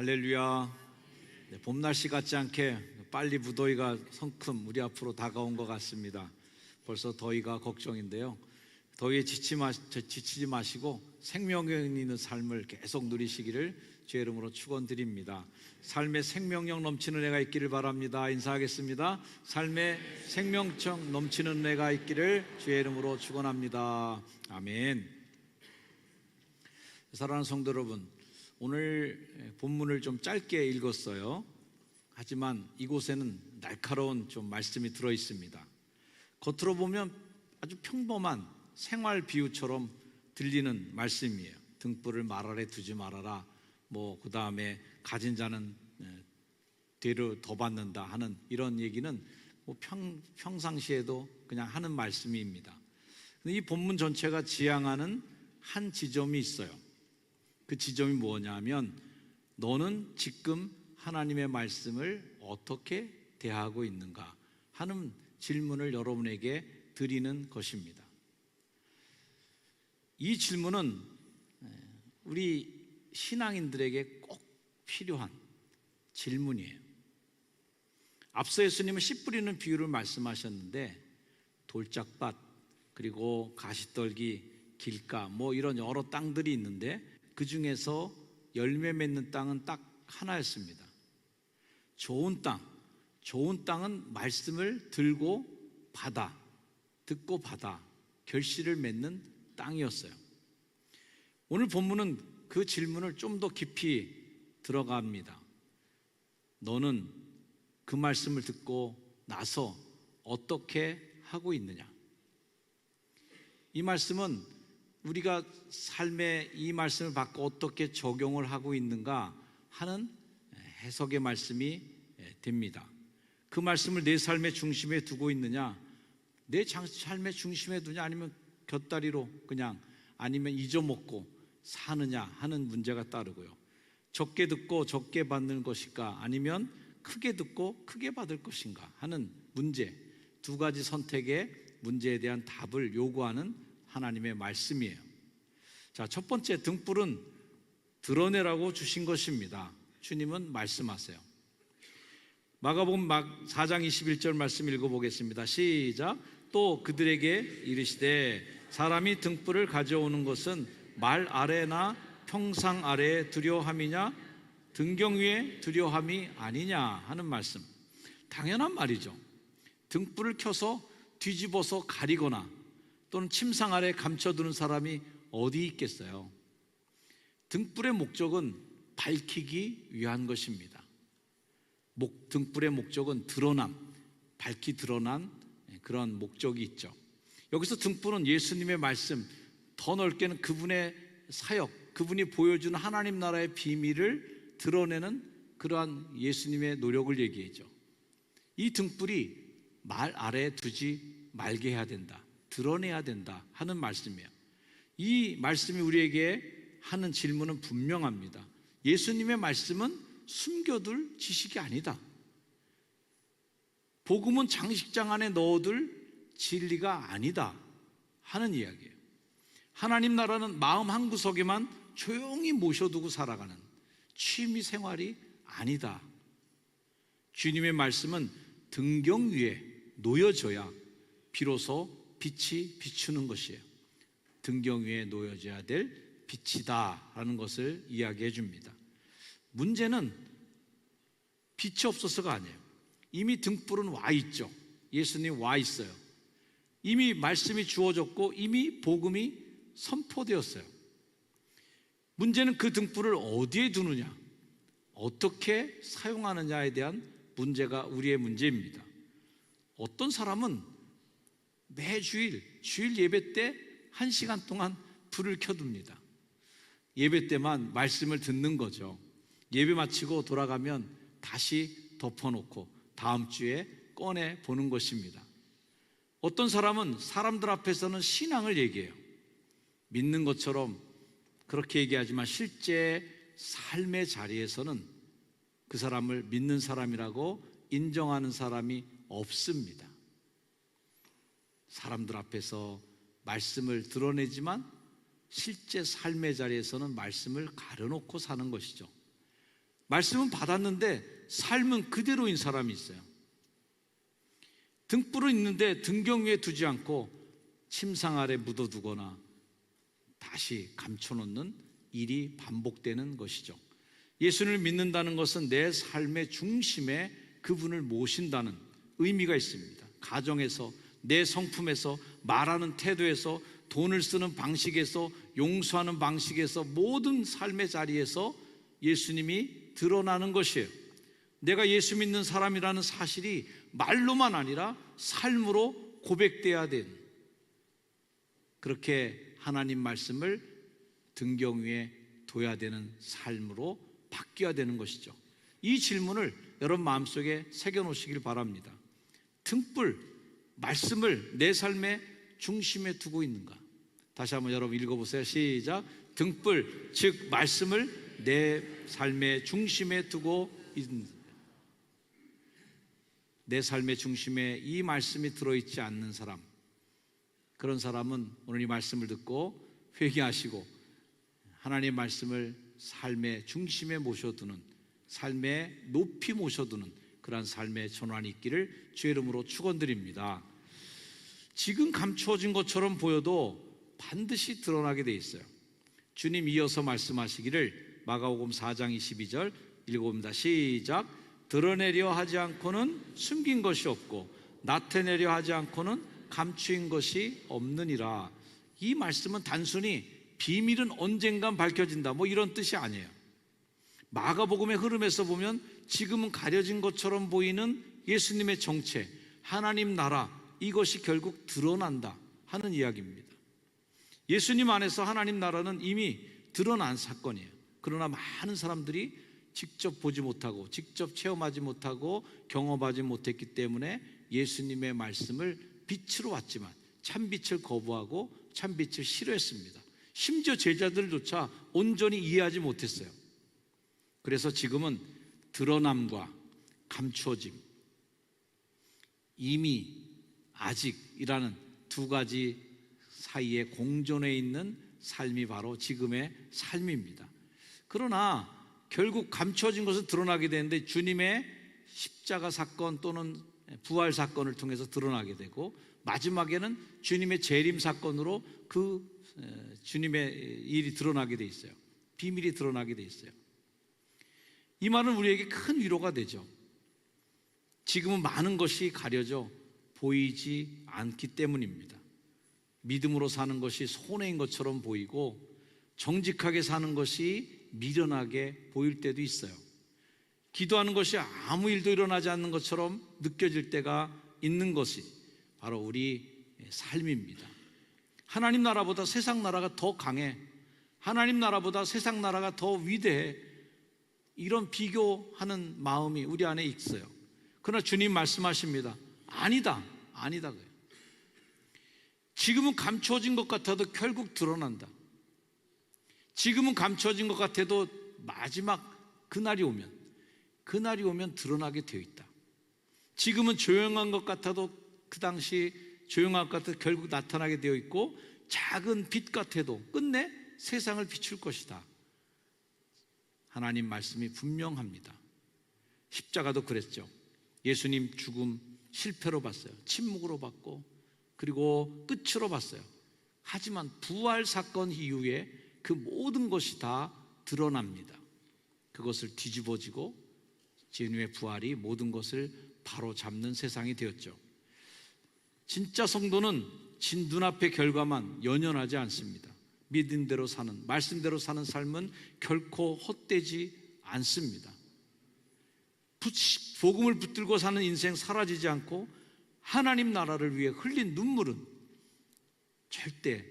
할렐루야. 봄 날씨 같지 않게 빨리 무더위가 성큼 우리 앞으로 다가온 것 같습니다. 벌써 더위가 걱정인데요. 더위에 지치지 마시고 생명력 있는 삶을 계속 누리시기를 주의 이름으로 축원드립니다. 삶의 생명력 넘치는 애가 있기를 바랍니다. 인사하겠습니다. 삶의 생명력 넘치는 애가 있기를 주의 이름으로 축원합니다. 아멘. 사랑하는 성도 여러분, 오늘 본문을 좀 짧게 읽었어요. 하지만 이곳에는 날카로운 좀 말씀이 들어 있습니다. 겉으로 보면 아주 평범한 생활 비유처럼 들리는 말씀이에요. 등불을 말 아래 두지 말아라. 그 다음에 가진 자는 되를 더 받는다 하는 이런 얘기는 평상시에도 그냥 하는 말씀입니다. 근데 이 본문 전체가 지향하는 한 지점이 있어요. 그 지점이 뭐냐면, 너는 지금 하나님의 말씀을 어떻게 대하고 있는가 하는 질문을 여러분에게 드리는 것입니다. 이 질문은 우리 신앙인들에게 꼭 필요한 질문이에요. 앞서 예수님은 씨 뿌리는 비유를 말씀하셨는데, 돌짝밭 그리고 가시떨기, 길가 이런 여러 땅들이 있는데 그 중에서 열매 맺는 땅은 딱 하나였습니다. 좋은 땅은 말씀을 듣고 받아 결실을 맺는 땅이었어요. 오늘 본문은 그 질문을 좀 더 깊이 들어갑니다. 너는 그 말씀을 듣고 나서 어떻게 하고 있느냐? 이 말씀은 우리가 삶에 이 말씀을 받고 어떻게 적용을 하고 있는가 하는 해석의 말씀이 됩니다. 그 말씀을 내 삶의 중심에 두고 있느냐, 내 삶의 중심에 두냐, 아니면 곁다리로 그냥, 아니면 잊어먹고 사느냐 하는 문제가 따르고요. 적게 듣고 적게 받는 것인가, 아니면 크게 듣고 크게 받을 것인가 하는 문제, 두 가지 선택의 문제에 대한 답을 요구하는 하나님의 말씀이에요. 자, 첫 번째, 등불은 드러내라고 주신 것입니다. 주님은 말씀하세요. 마가복음 4장 21절 말씀 읽어보겠습니다. 시작. 또 그들에게 이르시되, 사람이 등불을 가져오는 것은 말 아래나 평상 아래에 두려함이냐, 등경 위에 두려함이 아니냐 하는 말씀. 당연한 말이죠. 등불을 켜서 뒤집어서 가리거나 또는 침상 아래 감춰두는 사람이 어디 있겠어요? 등불의 목적은 밝히기 위한 것입니다. 등불의 목적은 밝히 드러난 그런 목적이 있죠. 여기서 등불은 예수님의 말씀, 더 넓게는 그분의 사역, 그분이 보여주는 하나님 나라의 비밀을 드러내는 그러한 예수님의 노력을 얘기하죠. 이 등불이 말 아래에 두지 말게 해야 된다, 드러내야 된다 하는 말씀이에요. 이 말씀이 우리에게 하는 질문은 분명합니다. 예수님의 말씀은 숨겨둘 지식이 아니다. 복음은 장식장 안에 넣어둘 진리가 아니다 하는 이야기예요. 하나님 나라는 마음 한구석에만 조용히 모셔두고 살아가는 취미 생활이 아니다. 주님의 말씀은 등경 위에 놓여져야 비로소 빛이 비추는 것이에요. 등경 위에 놓여져야 될 빛이다 라는 것을 이야기해 줍니다. 문제는 빛이 없어서가 아니에요. 이미 등불은 와 있죠. 예수님 와 있어요. 이미 말씀이 주어졌고 이미 복음이 선포되었어요. 문제는 그 등불을 어디에 두느냐, 어떻게 사용하느냐에 대한 문제가 우리의 문제입니다. 어떤 사람은 매주일 주일 예배 때 1시간 동안 불을 켜둡니다. 예배 때만 말씀을 듣는 거죠. 예배 마치고 돌아가면 다시 덮어놓고 다음 주에 꺼내 보는 것입니다. 어떤 사람은 사람들 앞에서는 신앙을 얘기해요. 믿는 것처럼 그렇게 얘기하지만 실제 삶의 자리에서는 그 사람을 믿는 사람이라고 인정하는 사람이 없습니다. 사람들 앞에서 말씀을 드러내지만 실제 삶의 자리에서는 말씀을 가려놓고 사는 것이죠. 말씀은 받았는데 삶은 그대로인 사람이 있어요. 등불은 있는데 등경 위에 두지 않고 침상 아래 묻어두거나 다시 감춰놓는 일이 반복되는 것이죠. 예수를 믿는다는 것은 내 삶의 중심에 그분을 모신다는 의미가 있습니다. 가정에서, 내 성품에서, 말하는 태도에서, 돈을 쓰는 방식에서, 용서하는 방식에서, 모든 삶의 자리에서 예수님이 드러나는 것이에요. 내가 예수 믿는 사람이라는 사실이 말로만 아니라 삶으로 고백돼야 되는, 그렇게 하나님 말씀을 등경 위에 둬야 되는 삶으로 바뀌어야 되는 것이죠. 이 질문을 여러분 마음속에 새겨놓으시길 바랍니다. 등불, 말씀을 내 삶의 중심에 두고 있는가? 다시 한번 여러분 읽어보세요. 시작. 등불, 즉 말씀을 내 삶의 중심에 두고 있는, 내 삶의 중심에 이 말씀이 들어있지 않는 사람, 그런 사람은 오늘 이 말씀을 듣고 회개하시고 하나님의 말씀을 삶의 중심에 모셔두는, 삶의 높이 모셔두는 그러한 삶의 전환이 있기를 주의 이름으로 축원드립니다. 지금 감추어진 것처럼 보여도 반드시 드러나게 돼 있어요. 주님 이어서 말씀하시기를 마가복음 4장 22절 읽어봅니다. 시작. 드러내려 하지 않고는 숨긴 것이 없고 나타내려 하지 않고는 감추인 것이 없느니라. 이 말씀은 단순히 비밀은 언젠간 밝혀진다 뭐 이런 뜻이 아니에요. 마가복음의 흐름에서 보면 지금은 가려진 것처럼 보이는 예수님의 정체, 하나님 나라, 이것이 결국 드러난다 하는 이야기입니다. 예수님 안에서 하나님 나라는 이미 드러난 사건이에요. 그러나 많은 사람들이 직접 보지 못하고 직접 체험하지 못하고 경험하지 못했기 때문에 예수님의 말씀을 빛으로 왔지만 참빛을 거부하고 참빛을 싫어했습니다. 심지어 제자들조차 온전히 이해하지 못했어요. 그래서 지금은 드러남과 감추어짐, 이미, 아직이라는 두 가지 사이에 공존해 있는 삶이 바로 지금의 삶입니다. 그러나 결국 감춰진 것은 드러나게 되는데 주님의 십자가 사건 또는 부활 사건을 통해서 드러나게 되고 마지막에는 주님의 재림 사건으로 그 주님의 일이 드러나게 돼 있어요. 비밀이 드러나게 돼 있어요. 이 말은 우리에게 큰 위로가 되죠. 지금은 많은 것이 가려져 보이지 않기 때문입니다. 믿음으로 사는 것이 손해인 것처럼 보이고 정직하게 사는 것이 미련하게 보일 때도 있어요. 기도하는 것이 아무 일도 일어나지 않는 것처럼 느껴질 때가 있는 것이 바로 우리 삶입니다. 하나님 나라보다 세상 나라가 더 강해, 하나님 나라보다 세상 나라가 더 위대해, 이런 비교하는 마음이 우리 안에 있어요. 그러나 주님 말씀하십니다. 아니다, 아니다. 지금은 감춰진 것 같아도 결국 드러난다. 지금은 감춰진 것 같아도 마지막 그날이 오면 드러나게 되어 있다. 지금은 조용한 것 같아도 그 당시 조용한 것 같아도 결국 나타나게 되어 있고, 작은 빛 같아도 끝내 세상을 비출 것이다. 하나님 말씀이 분명합니다. 십자가도 그랬죠. 예수님 죽음 실패로 봤어요. 침묵으로 봤고 그리고 끝으로 봤어요. 하지만 부활 사건 이후에 그 모든 것이 다 드러납니다. 그것을 뒤집어지고 주님의 부활이 모든 것을 바로 잡는 세상이 되었죠. 진짜 성도는 진 눈앞의 결과만 연연하지 않습니다. 믿음대로 사는, 말씀대로 사는 삶은 결코 헛되지 않습니다. 복음을 붙들고 사는 인생 사라지지 않고 하나님 나라를 위해 흘린 눈물은 절대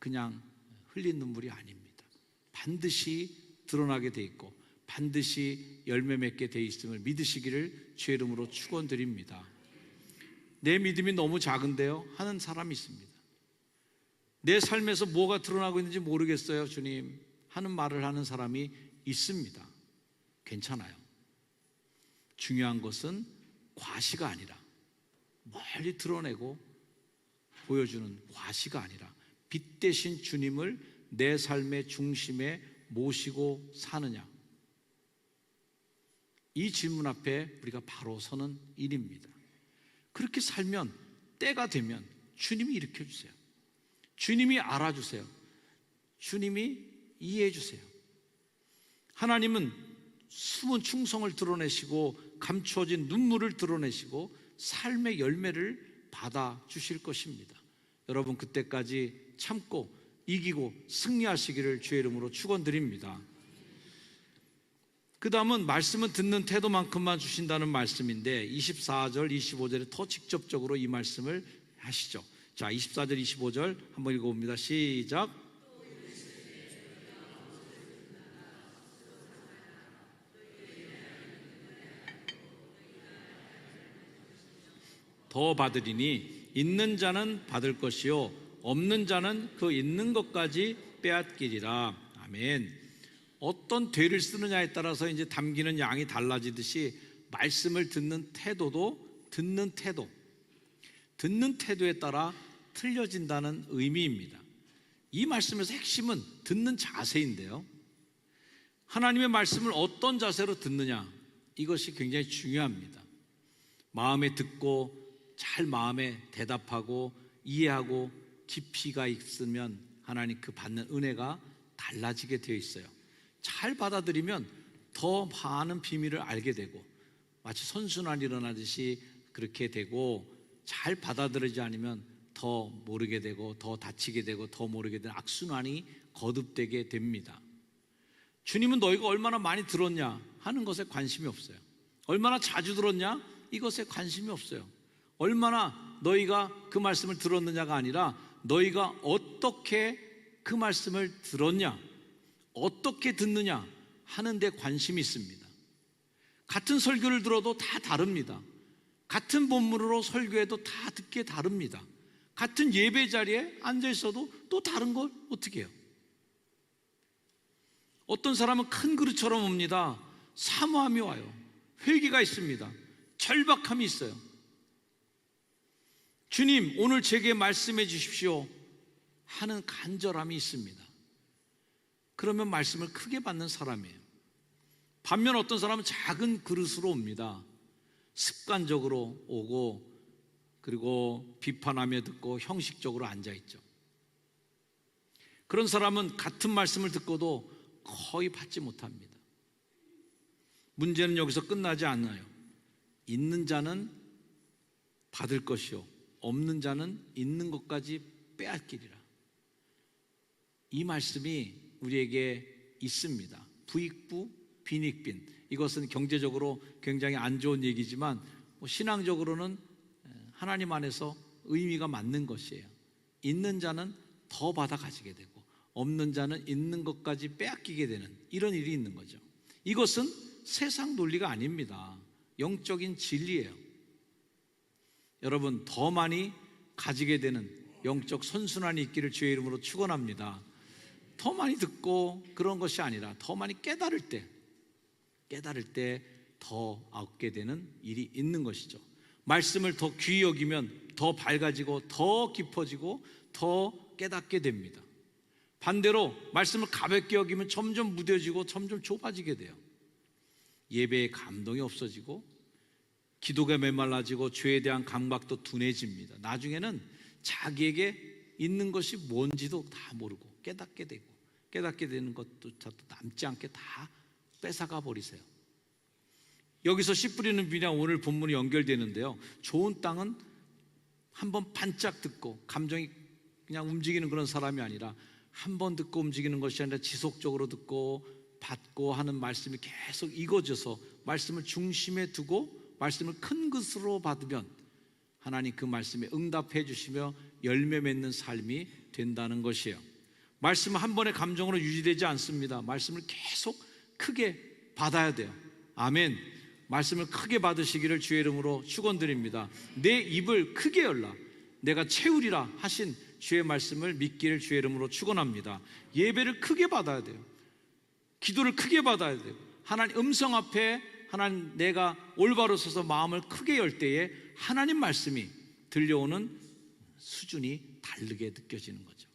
그냥 흘린 눈물이 아닙니다. 반드시 드러나게 돼 있고 반드시 열매 맺게 돼 있음을 믿으시기를 주의 이름으로 축원드립니다. 내 믿음이 너무 작은데요 하는 사람이 있습니다. 내 삶에서 뭐가 드러나고 있는지 모르겠어요 주님 하는 말을 하는 사람이 있습니다. 괜찮아요. 중요한 것은 과시가 아니라, 멀리 드러내고 보여주는 과시가 아니라 빛 대신 주님을 내 삶의 중심에 모시고 사느냐, 이 질문 앞에 우리가 바로 서는 일입니다. 그렇게 살면 때가 되면 주님이 일으켜 주세요. 주님이 알아주세요. 주님이 이해해 주세요. 하나님은 숨은 충성을 드러내시고 감추어진 눈물을 드러내시고 삶의 열매를 받아주실 것입니다. 여러분, 그때까지 참고 이기고 승리하시기를 주의 이름으로 축원드립니다. 그 다음은 말씀은 듣는 태도만큼만 주신다는 말씀인데 24절, 25절에 더 직접적으로 이 말씀을 하시죠. 자, 24절, 25절 한번 읽어봅니다. 시작. 더 받으리니 있는 자는 받을 것이요 없는 자는 그 있는 것까지 빼앗기리라. 아멘. 어떤 되를 쓰느냐에 따라서 이제 담기는 양이 달라지듯이 말씀을 듣는 태도도 듣는 태도에 따라 틀려진다는 의미입니다. 이 말씀에서 핵심은 듣는 자세인데요, 하나님의 말씀을 어떤 자세로 듣느냐, 이것이 굉장히 중요합니다. 마음에 듣고 잘 마음에 대답하고 이해하고 깊이가 있으면 하나님 그 받는 은혜가 달라지게 되어 있어요. 잘 받아들이면 더 많은 비밀을 알게 되고 마치 선순환이 일어나듯이 그렇게 되고, 잘 받아들이지 않으면 더 모르게 되고 더 다치게 되고 더 모르게 되는 악순환이 거듭되게 됩니다. 주님은 너희가 얼마나 많이 들었냐 하는 것에 관심이 없어요. 얼마나 자주 들었냐 이것에 관심이 없어요. 얼마나 너희가 그 말씀을 들었느냐가 아니라 너희가 어떻게 그 말씀을 들었냐, 어떻게 듣느냐 하는 데 관심이 있습니다. 같은 설교를 들어도 다 다릅니다. 같은 본문으로 설교해도 다 듣기에 다릅니다. 같은 예배 자리에 앉아 있어도 또 다른 걸 어떻게 해요? 어떤 사람은 큰 그릇처럼 옵니다. 사모함이 와요. 회개가 있습니다. 절박함이 있어요. 주님, 오늘 제게 말씀해 주십시오 하는 간절함이 있습니다. 그러면 말씀을 크게 받는 사람이에요. 반면 어떤 사람은 작은 그릇으로 옵니다. 습관적으로 오고 그리고 비판하며 듣고 형식적으로 앉아있죠. 그런 사람은 같은 말씀을 듣고도 거의 받지 못합니다. 문제는 여기서 끝나지 않아요. 있는 자는 받을 것이요 없는 자는 있는 것까지 빼앗기리라. 이 말씀이 우리에게 있습니다. 부익부 빈익빈, 이것은 경제적으로 굉장히 안 좋은 얘기지만 신앙적으로는 하나님 안에서 의미가 맞는 것이에요. 있는 자는 더 받아 가지게 되고 없는 자는 있는 것까지 빼앗기게 되는 이런 일이 있는 거죠. 이것은 세상 논리가 아닙니다. 영적인 진리예요. 여러분, 더 많이 가지게 되는 영적 선순환이 있기를 주의 이름으로 축원합니다. 더 많이 듣고 그런 것이 아니라 더 많이 깨달을 때 더 얻게 되는 일이 있는 것이죠. 말씀을 더 귀히 여기면 더 밝아지고 더 깊어지고 더 깨닫게 됩니다. 반대로 말씀을 가볍게 여기면 점점 무뎌지고 점점 좁아지게 돼요. 예배에 감동이 없어지고 기도가 메말라지고 죄에 대한 감각도 둔해집니다. 나중에는 자기에게 있는 것이 뭔지도 다 모르고 깨닫게 되는 것도 남지 않게 다 뺏어가 버리세요. 여기서 씨 뿌리는 비랑 오늘 본문이 연결되는데요, 좋은 땅은 한번 반짝 듣고 감정이 그냥 움직이는 그런 사람이 아니라 한 번 듣고 움직이는 것이 아니라 지속적으로 듣고 받고 하는 말씀이 계속 익어져서 말씀을 중심에 두고 말씀을 큰 것으로 받으면 하나님 그 말씀에 응답해 주시며 열매 맺는 삶이 된다는 것이에요. 말씀은 한 번의 감정으로 유지되지 않습니다. 말씀을 계속 크게 받아야 돼요. 아멘. 말씀을 크게 받으시기를 주의 이름으로 축원드립니다. 내 입을 크게 열라 내가 채우리라 하신 주의 말씀을 믿기를 주의 이름으로 축원합니다. 예배를 크게 받아야 돼요. 기도를 크게 받아야 돼요. 하나님 음성 앞에 하나님 내가 올바로 서서 마음을 크게 열 때에 하나님 말씀이 들려오는 수준이 다르게 느껴지는 거죠.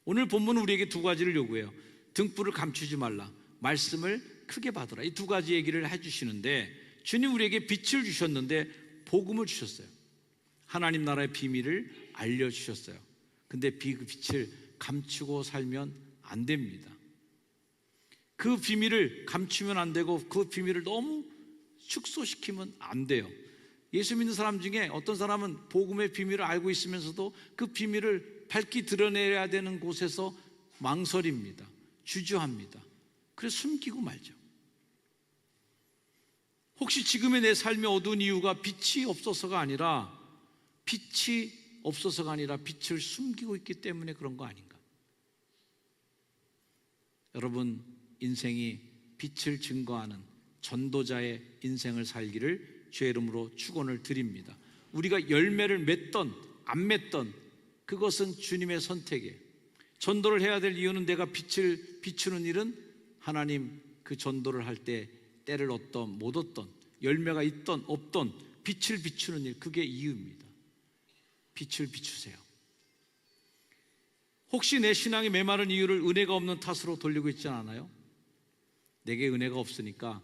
오늘 본문은 우리에게 두 가지를 요구해요. 등불을 감추지 말라, 말씀을 크게 받으라. 이 두 가지 얘기를 해주시는데, 주님 우리에게 빛을 주셨는데 복음을 주셨어요. 하나님 나라의 비밀을 알려주셨어요. 근데 그 빛을 감추고 살면 안 됩니다. 그 비밀을 감추면 안 되고 그 비밀을 너무 축소시키면 안 돼요. 예수 믿는 사람 중에 어떤 사람은 복음의 비밀을 알고 있으면서도 그 비밀을 밝히 드러내야 되는 곳에서 망설입니다. 주저합니다. 그래서 숨기고 말죠. 혹시 지금의 내 삶이 어두운 이유가 빛이 없어서가 아니라 빛을 숨기고 있기 때문에 그런 거 아닌가? 여러분, 인생이 빛을 증거하는 전도자의 인생을 살기를 주의 이름으로 축원을 드립니다. 우리가 열매를 맺던 안 맺던 그것은 주님의 선택이에요. 전도를 해야 될 이유는 내가 빛을 비추는 일은 하나님 그 전도를 할 때 때를 얻던 못 얻던 열매가 있던 없던 빛을 비추는 일, 그게 이유입니다. 빛을 비추세요. 혹시 내 신앙이 메마른 이유를 은혜가 없는 탓으로 돌리고 있지 않아요? 내게 은혜가 없으니까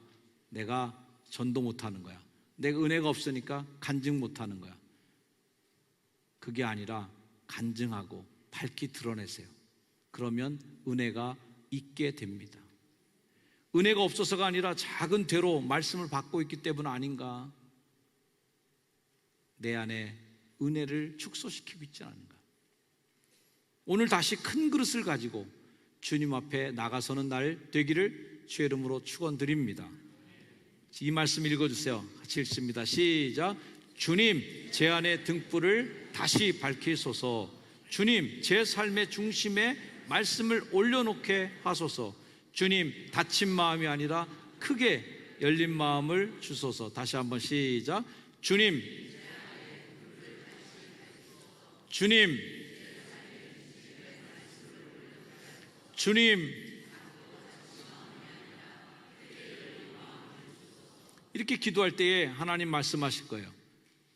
내가 전도 못하는 거야. 내가 은혜가 없으니까 간증 못하는 거야. 그게 아니라 간증하고 밝히 드러내세요. 그러면 은혜가 있게 됩니다. 은혜가 없어서가 아니라 작은 죄로 말씀을 받고 있기 때문 아닌가? 내 안에 은혜를 축소시키고 있지 않은가? 오늘 다시 큰 그릇을 가지고 주님 앞에 나가서는 날 되기를 주의 이름으로 축원드립니다. 이 말씀 읽어주세요. 같이 읽습니다. 시작. 주님, 제 안에 등불을 다시 밝히소서. 주님, 제 삶의 중심에 말씀을 올려놓게 하소서. 주님, 닫힌 마음이 아니라 크게 열린 마음을 주소서. 다시 한번 시작. 주님, 이렇게 기도할 때에 하나님 말씀하실 거예요.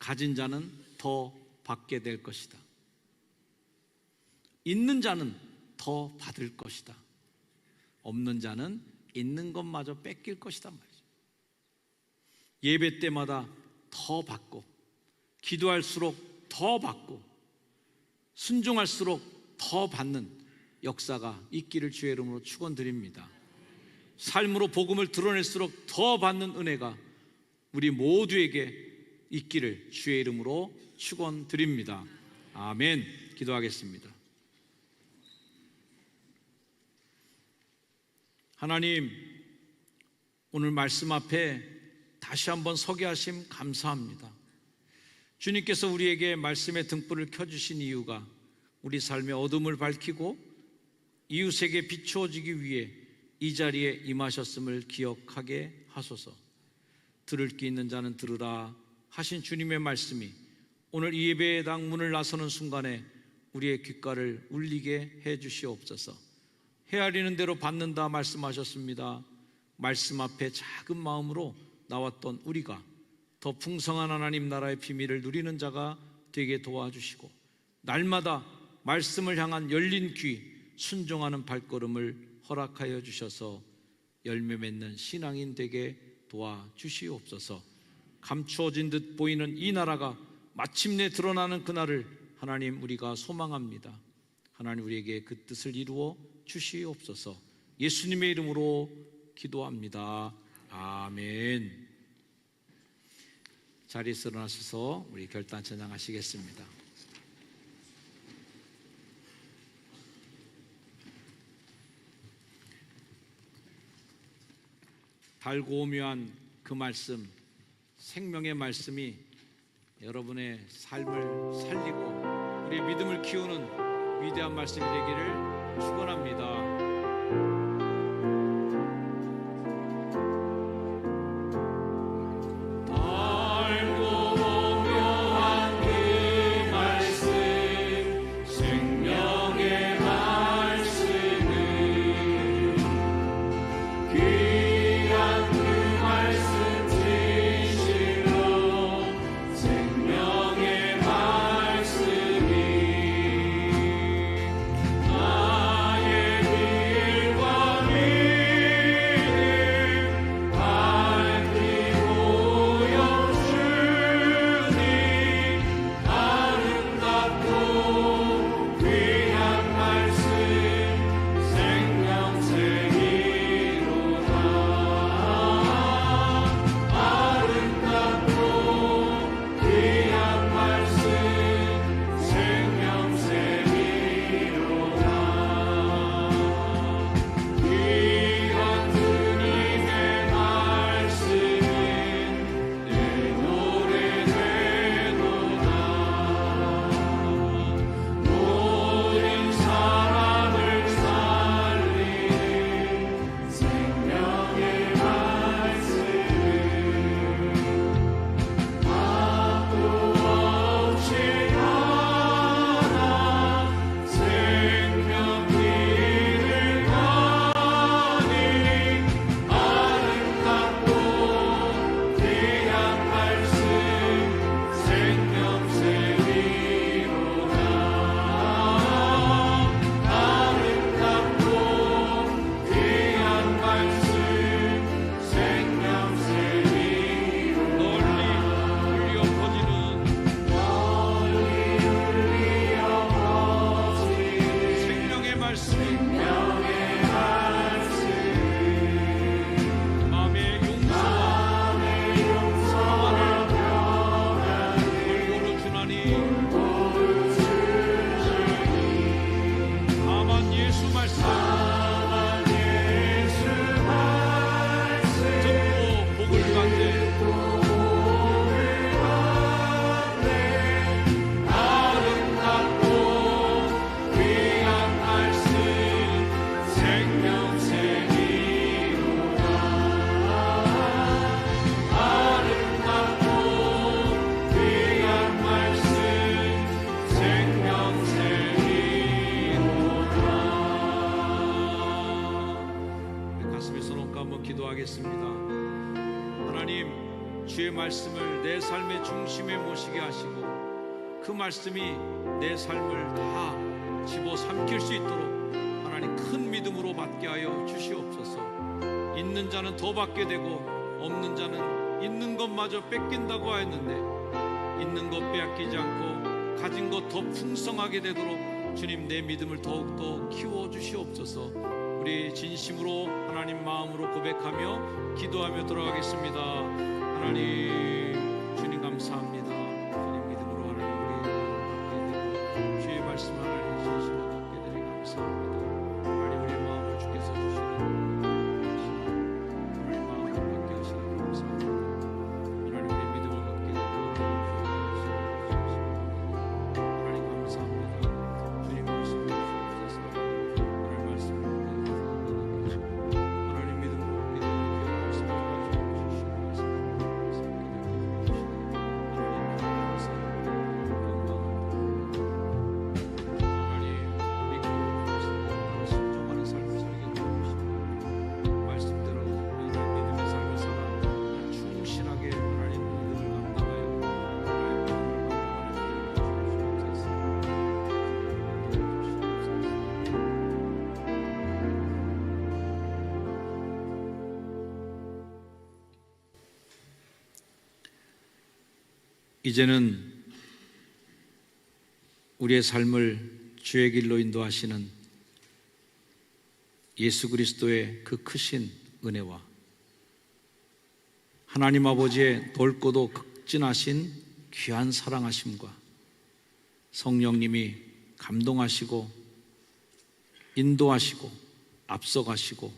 가진 자는 더 받게 될 것이다. 있는 자는 더 받을 것이다. 없는 자는 있는 것마저 뺏길 것이다 말이죠. 예배 때마다 더 받고, 기도할수록 더 받고, 순종할수록 더 받는 역사가 있기를 주의 이름으로 축원드립니다. 삶으로 복음을 드러낼수록 더 받는 은혜가 우리 모두에게 있기를 주의 이름으로 축원드립니다. 아멘. 기도하겠습니다. 하나님, 오늘 말씀 앞에 다시 한번 서게 하심 감사합니다. 주님께서 우리에게 말씀의 등불을 켜주신 이유가 우리 삶의 어둠을 밝히고 이웃에게 비추어지기 위해 이 자리에 임하셨음을 기억하게 하소서. 들을 귀 있는 자는 들으라 하신 주님의 말씀이 오늘 이 예배의 당 문을 나서는 순간에 우리의 귓가를 울리게 해 주시옵소서. 헤아리는 대로 받는다 말씀하셨습니다. 말씀 앞에 작은 마음으로 나왔던 우리가 더 풍성한 하나님 나라의 비밀을 누리는 자가 되게 도와주시고, 날마다 말씀을 향한 열린 귀, 순종하는 발걸음을 허락하여 주셔서 열매 맺는 신앙인 되게 도와주시옵소서. 감추어진 듯 보이는 이 나라가 마침내 드러나는 그날을 하나님 우리가 소망합니다. 하나님 우리에게 그 뜻을 이루어 주시옵소서. 예수님의 이름으로 기도합니다. 아멘. 자리에서 일어나셔서 우리 결단 찬양하시겠습니다. 달고 오묘한 그 말씀, 생명의 말씀이 여러분의 삶을 살리고 우리의 믿음을 키우는 위대한 말씀이 되기를 축원합니다. 나의 하나님, 주의 말씀을 내 삶의 중심에 모시게 하시고 그 말씀이 내 삶을 다 집어삼킬 수 있도록 하나님 큰 믿음으로 받게 하여 주시옵소서. 있는 자는 더 받게 되고 없는 자는 있는 것마저 뺏긴다고 하였는데 있는 것 빼앗기지 않고 가진 것 더 풍성하게 되도록 주님, 내 믿음을 더욱더 키워 주시옵소서. 우리 진심으로 하나님 마음으로 고백하며 기도하며 돌아가겠습니다. 하나님, 주님 감사합니다. 주님 믿음으로 하나님 우리 주의 말씀 하나님 진심으로 듣게 되니 감사합니다. 하나님, 우리의 마음을 주께서 주시는 하나님 마음을 갖게 하시니 감사합니다. 하나님, 우리의 믿음을 갖게 되고 하나님 감사합니다. 주님 말씀 주시옵소서. 하나님 말씀 하나님 믿음으로 갖게 되는 귀한 말씀 이제는 우리의 삶을 주의 길로 인도하시는 예수 그리스도의 그 크신 은혜와 하나님 아버지의 넓고도 극진하신 귀한 사랑하심과 성령님이 감동하시고 인도하시고 앞서가시고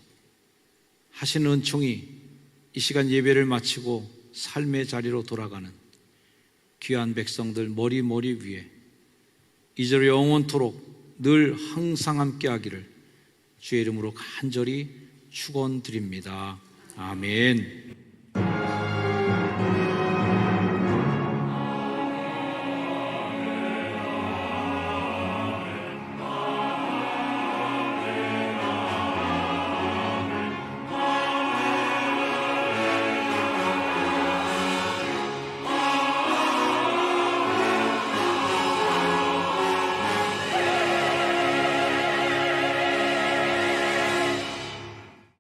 하신 은총이 이 시간 예배를 마치고 삶의 자리로 돌아가는 귀한 백성들 머리 위에 이제로 영원토록 늘 항상 함께 하기를 주의 이름으로 간절히 축원드립니다. 아멘.